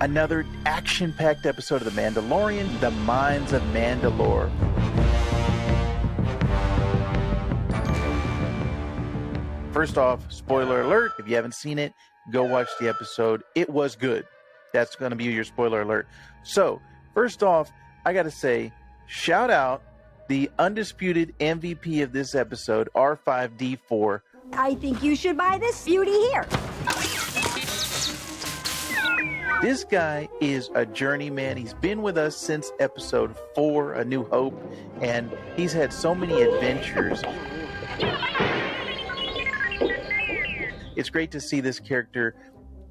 another action-packed episode of The Mandalorian, The Mines of Mandalore. First off, spoiler alert, if you haven't seen it, go watch the episode. It was good. That's going to be your spoiler alert. So, first off, I got to say, shout out the undisputed MVP of this episode, R5D4. I think you should buy this beauty here. This guy is a journeyman. He's been with us since episode 4, A New Hope, and he's had so many adventures. It's great to see this character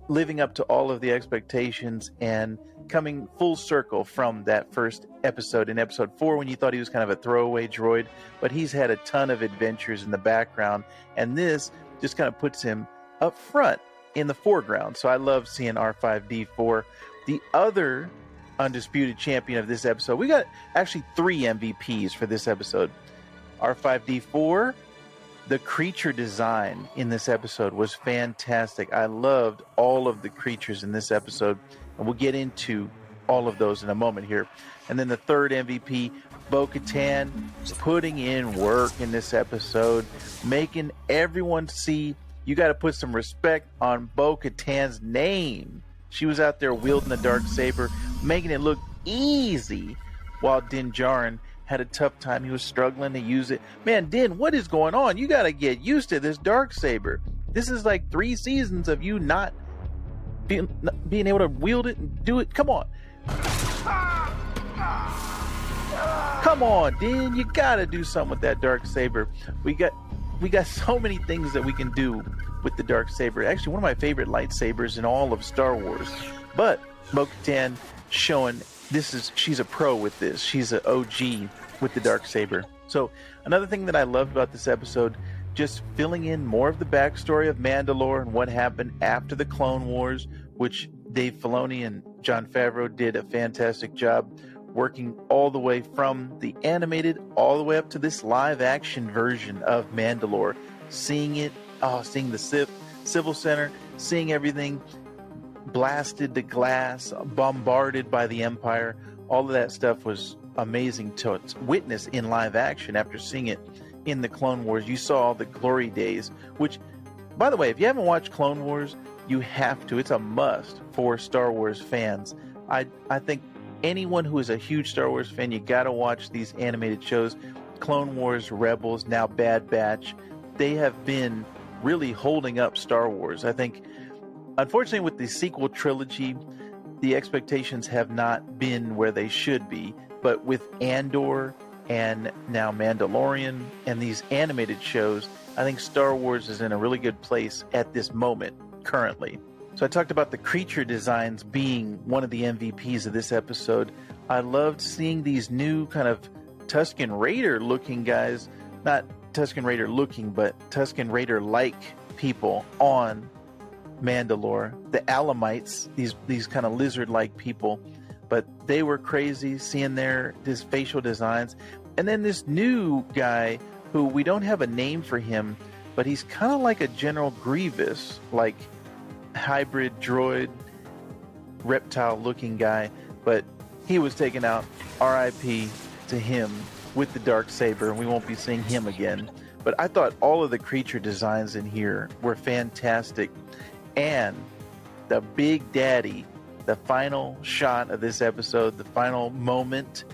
living up to all of the expectations and coming full circle from that first episode in episode 4 when you thought he was kind of a throwaway droid, but he's had a ton of adventures in the background, and this just kind of puts him up front in the foreground. So I love seeing R5D4. The other undisputed champion of this episode, we got actually 3 MVPs for this episode. R5D4, the creature design in this episode was fantastic. I loved all of the creatures in this episode, and we'll get into all of those in a moment here. And then the third MVP, Bo-Katan, putting in work in this episode, making everyone see you got to put some respect on Bo-Katan's name. She was out there wielding the Darksaber, making it look easy, while Din Djarin had a tough time. He was struggling to use it. Man, Din, what is going on? You got to get used to this Darksaber. This is like 3 seasons of you not being able to wield it and do it. Come on. Come on, Din. You got to do something with that Darksaber. We got so many things that we can do with the Darksaber. Actually, one of my favorite lightsabers in all of Star Wars. But Bo-Katan showing she's a pro with this. She's an OG with the Darksaber. So another thing that I loved about this episode, just filling in more of the backstory of Mandalore and what happened after the Clone Wars, which Dave Filoni and Jon Favreau did a fantastic job working all the way from the animated all the way up to this live action version of Mandalore. Seeing the Civil Center, seeing everything blasted to glass, bombarded by the Empire. All of that stuff was amazing to witness in live action after seeing it in the Clone Wars. You saw the glory days, which, by the way, if you haven't watched Clone Wars, you have to. It's a must for Star Wars fans. I think anyone who is a huge Star Wars fan, you got to watch these animated shows. Clone Wars, Rebels, now Bad Batch. They have been really holding up Star Wars. I think, unfortunately, with the sequel trilogy, the expectations have not been where they should be. But with Andor and now Mandalorian and these animated shows, I think Star Wars is in a really good place at this moment, currently. So I talked about the creature designs being one of the MVPs of this episode. I loved seeing these new kind of Tusken Raider looking guys, not Tusken Raider looking, but Tusken Raider like people on Mandalore. The Alamites, these kind of lizard like people, but they were crazy seeing these facial designs. And then this new guy who we don't have a name for him, but he's kind of like a General Grievous, like hybrid droid reptile looking guy, but he was taken out. RIP to him with the Darksaber, and we won't be seeing him again. But I thought all of the creature designs in here were fantastic. And the big daddy, the final shot of this episode, the final moment,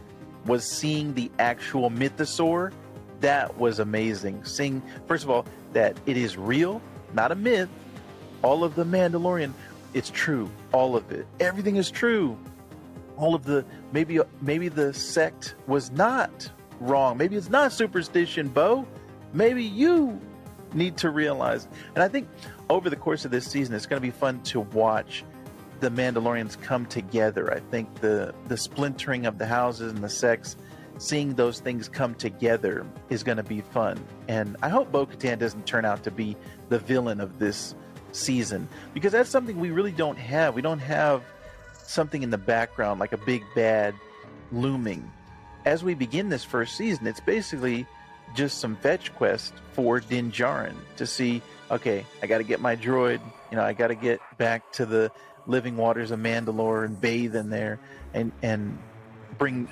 was seeing the actual mythosaur. That was amazing. Seeing, first of all, that it is real, not a myth. All of the Mandalorian, it's true. All of it. Everything is true. All of the, maybe the sect was not wrong. Maybe it's not superstition, Bo. Maybe you need to realize. And I think over the course of this season, it's going to be fun to watch the Mandalorians come together. I think the splintering of the houses and the sects, seeing those things come together is going to be fun. And I hope Bo-Katan doesn't turn out to be the villain of this season, because that's something we really don't have. We don't have something in the background like a big bad looming. As we begin this first season, it's basically just some fetch quest for Din Djarin to see, okay, I got to get my droid, I got to get back to the living waters of Mandalore and bathe in there and bring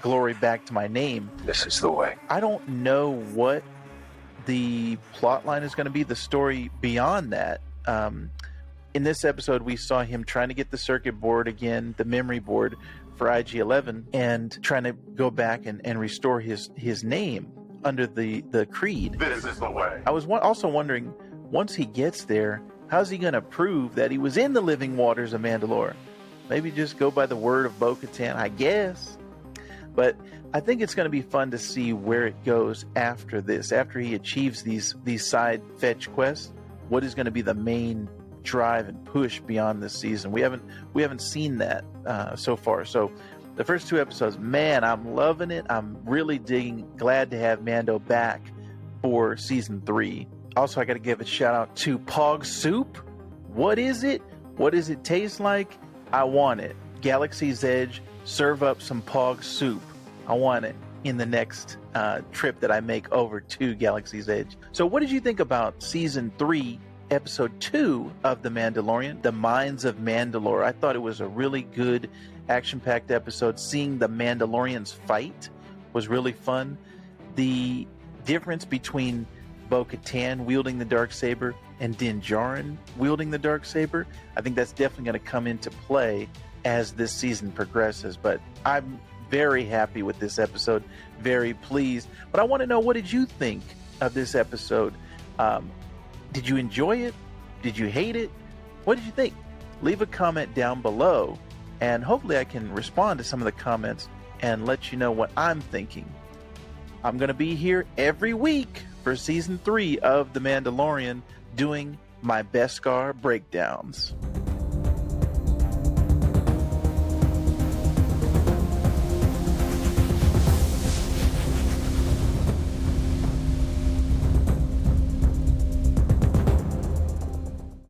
glory back to my name. This is the way. I don't know what the plot line is going to be, the story beyond that. In this episode, we saw him trying to get the circuit board again, the memory board for IG-11, and trying to go back and restore his name under the creed. This is the way. I was also wondering, once he gets there, how's he going to prove that he was in the living waters of Mandalore? Maybe just go by the word of Bo-Katan, I guess. But I think it's going to be fun to see where it goes after this. After he achieves these side fetch quests, what is going to be the main drive and push beyond this season? We haven't seen that so far. So the first 2 episodes, man, I'm loving it. I'm really digging. Glad to have Mando back for season 3. Also, I got to give a shout out to Pog Soup. What is it? What does it taste like? I want it. Galaxy's Edge, serve up some Pog Soup. I want it in the next trip that I make over to Galaxy's Edge. So what did you think about season 3, episode 2 of The Mandalorian, The Mines of Mandalore? I thought it was a really good action-packed episode. Seeing the Mandalorians fight was really fun. The difference between Bo-Katan wielding the Darksaber and Din Djarin wielding the Darksaber, I think that's definitely going to come into play as this season progresses. But I'm very happy with this episode, very pleased. But I want to know, what did you think of this episode? Did you enjoy it? Did you hate it? What did you think? Leave a comment down below, and hopefully I can respond to some of the comments and let you know what I'm thinking. I'm going to be here every week for season 3 of The Mandalorian, doing my Beskar breakdowns.